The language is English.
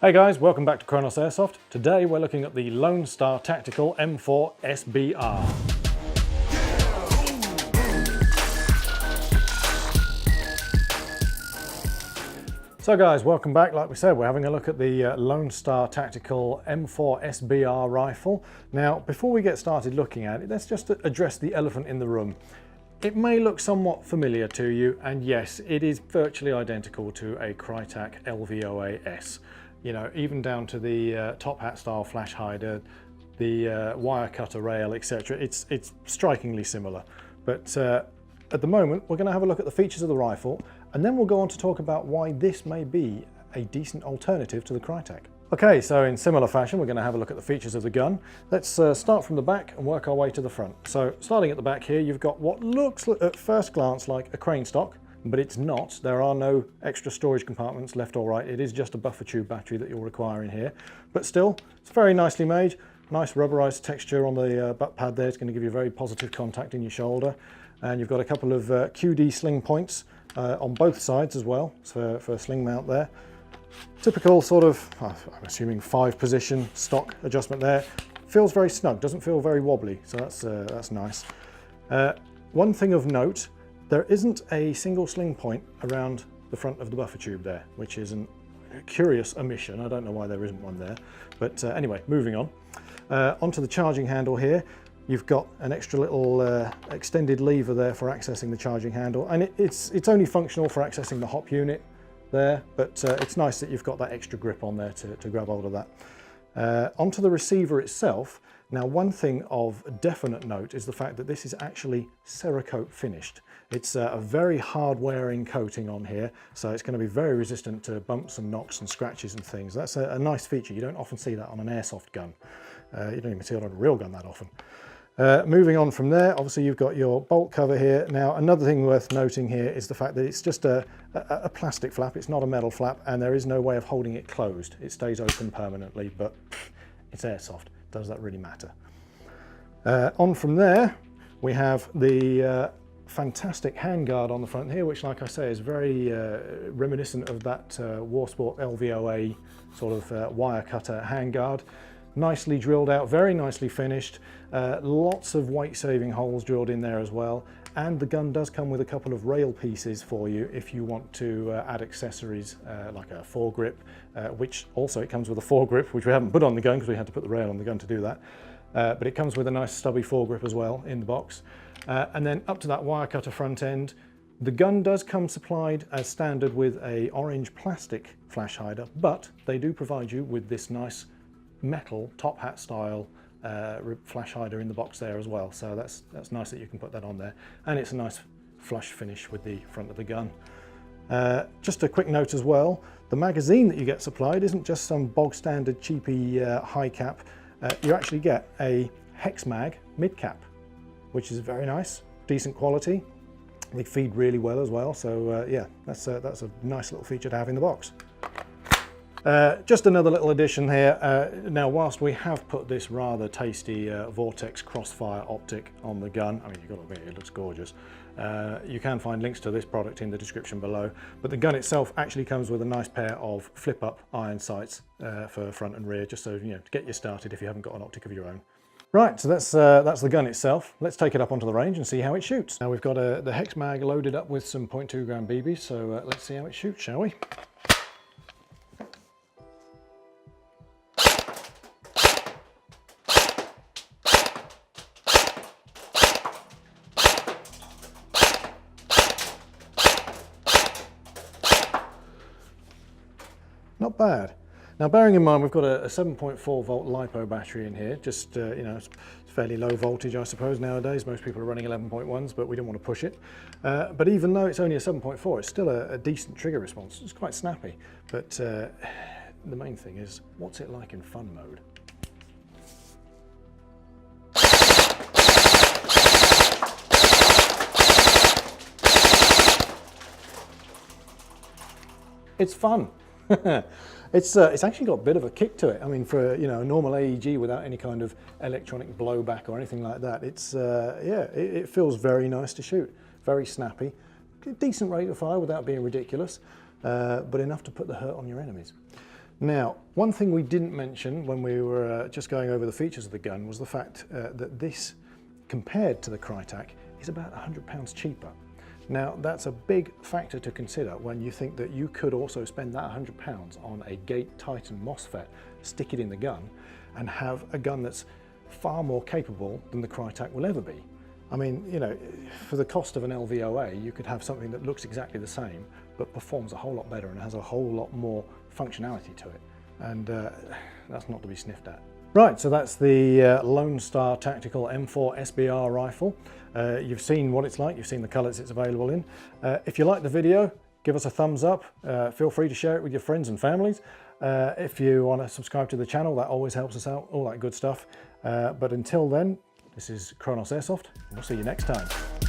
Hey guys, welcome back to Kronos Airsoft. Today we're looking at the Lone Star Tactical M4 SBR. So guys, welcome back. Like we said, we're having a look at the Lone Star Tactical M4 SBR rifle. Now, before we get started looking at it, let's just address the elephant in the room. It may look somewhat familiar to you, and yes, it is virtually identical to a KRYTAC LVOA-S. You know, even down to the top hat style flash hider, the wire cutter rail, etc. It's strikingly similar. But at the moment, we're going to have a look at the features of the rifle, and then we'll go on to talk about why this may be a decent alternative to the KRYTAC. Okay, so in similar fashion, we're going to have a look at the features of the gun. Let's start from the back and work our way to the front. So starting at the back here, you've got what looks at first glance like a crane stock, but it's not. There are no extra storage compartments left or right. It is just a buffer tube battery that you'll require in here. But still, it's very nicely made. Nice rubberized texture on the butt pad there. It's going to give you very positive contact in your shoulder. And you've got a couple of QD sling points on both sides as well for a sling mount there. Typical sort of, I'm assuming 5-position stock adjustment there. Feels very snug, doesn't feel very wobbly, so that's nice. One thing of note, there isn't a single sling point around the front of the buffer tube there, which is a curious omission. I don't know why there isn't one there. But anyway, moving on. Onto the charging handle here. You've got an extra little extended lever there for accessing the charging handle. And it's only functional for accessing the hop unit there, but it's nice that you've got that extra grip on there to grab hold of that. Onto the receiver itself. Now, one thing of definite note is the fact that this is actually Cerakote finished. It's a very hard wearing coating on here, so it's going to be very resistant to bumps and knocks and scratches and things. That's a nice feature. You don't often see that on an airsoft gun. You don't even see it on a real gun that often. Moving on from there, obviously you've got your bolt cover here. Now, another thing worth noting here is the fact that it's just a plastic flap. It's not a metal flap, and there is no way of holding it closed. It stays open permanently, but it's airsoft. Does that really matter? On from there, we have the fantastic handguard on the front here, which, like I say, is very reminiscent of that Warsport LVOA sort of wire cutter handguard. Nicely drilled out, very nicely finished. Lots of weight-saving holes drilled in there as well. And the gun does come with a couple of rail pieces for you if you want to add accessories like a foregrip, which also it comes with a foregrip, which we haven't put on the gun because we had to put the rail on the gun to do that. But it comes with a nice stubby foregrip as well in the box. And then up to that wire cutter front end. The gun does come supplied as standard with a orange plastic flash hider, but they do provide you with this nice metal top hat style flash hider in the box there as well, so that's nice that you can put that on there, and it's a nice flush finish with the front of the gun. Just a quick note as well, the magazine that you get supplied isn't just some bog standard cheapy high cap. You actually get a hex mag mid cap, which is very nice, decent quality. They feed really well as well, so yeah, that's a nice little feature to have in the box. Just another little addition here. Now, whilst we have put this rather tasty Vortex Crossfire optic on the gun, I mean, you've got to admit, it looks gorgeous. You can find links to this product in the description below, but the gun itself actually comes with a nice pair of flip-up iron sights for front and rear, just so, you know, to get you started if you haven't got an optic of your own. Right, so that's the gun itself. Let's take it up onto the range and see how it shoots. Now, we've got the hex mag loaded up with some 0.2 gram BBs, so let's see how it shoots, shall we? Not bad. Now, bearing in mind we've got a 7.4 volt LiPo battery in here, just you know, it's fairly low voltage I suppose nowadays. Most people are running 11.1s, but we don't want to push it. But even though it's only a 7.4, it's still a decent trigger response. It's quite snappy. But the main thing is, what's it like in fun mode? It's fun. It's actually got a bit of a kick to it. I mean, for, you know, a normal AEG without any kind of electronic blowback or anything like that, it's yeah, it feels very nice to shoot, very snappy, decent rate of fire without being ridiculous, but enough to put the hurt on your enemies. Now, one thing we didn't mention when we were just going over the features of the gun was the fact that this, compared to the KRYTAC, is about £100 cheaper. Now, that's a big factor to consider when you think that you could also spend that £100 on a Gate Titan MOSFET, stick it in the gun, and have a gun that's far more capable than the KRYTAC will ever be. I mean, you know, for the cost of an LVOA, you could have something that looks exactly the same, but performs a whole lot better and has a whole lot more functionality to it. And that's not to be sniffed at. Right, so that's the Lone Star Tactical M4 SBR rifle. You've seen what it's like, you've seen the colours it's available in. If you like the video, give us a thumbs up. Feel free to share it with your friends and families. If you want to subscribe to the channel, that always helps us out, all that good stuff. But until then, this is Kronos Airsoft, and we'll see you next time.